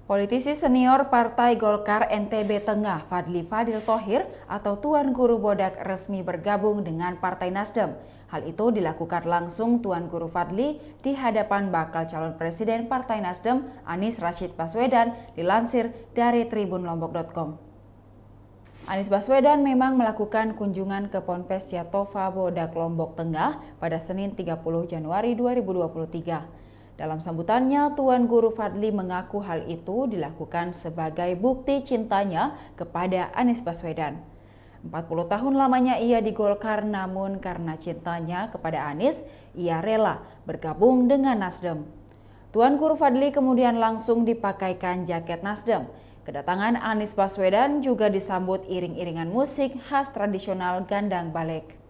Politisi senior Partai Golkar NTB Tengah Fadli Fadil Thohir atau Tuan Guru Bodak resmi bergabung dengan Partai Nasdem. Hal itu dilakukan langsung Tuan Guru Fadli di hadapan bakal calon presiden Partai Nasdem Anies Rashid Baswedan, dilansir dari tribunlombok.com. Anies Baswedan memang melakukan kunjungan ke Ponpes Yatova Bodak Lombok Tengah pada Senin 30 Januari 2023. Dalam sambutannya, Tuan Guru Fadli mengaku hal itu dilakukan sebagai bukti cintanya kepada Anies Baswedan. 40 tahun lamanya ia di Golkar, namun karena cintanya kepada Anies, ia rela bergabung dengan Nasdem. Tuan Guru Fadli kemudian langsung dipakaikan jaket Nasdem. Kedatangan Anies Baswedan juga disambut iring-iringan musik khas tradisional Gandang Balek.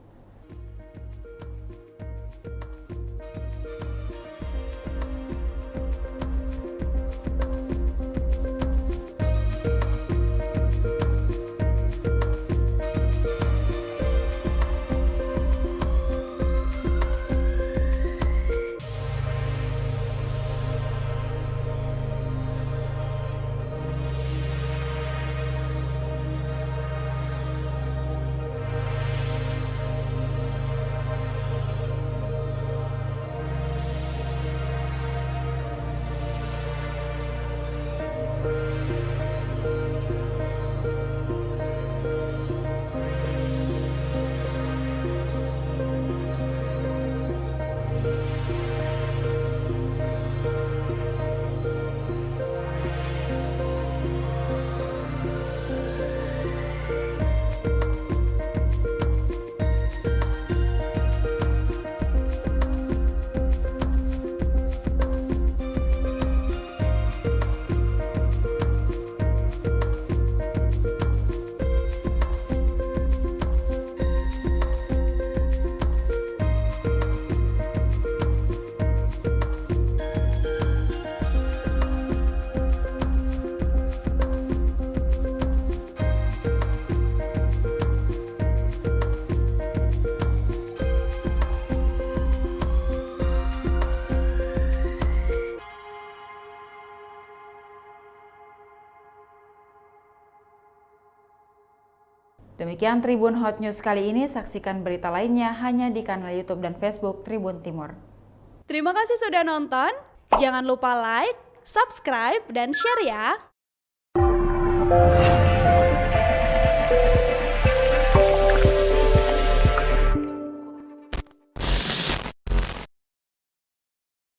Demikian Tribun Hot News kali ini. Saksikan berita lainnya hanya di kanal YouTube dan Facebook Tribun Timur. Terima kasih sudah nonton. Jangan lupa like, subscribe, dan share ya.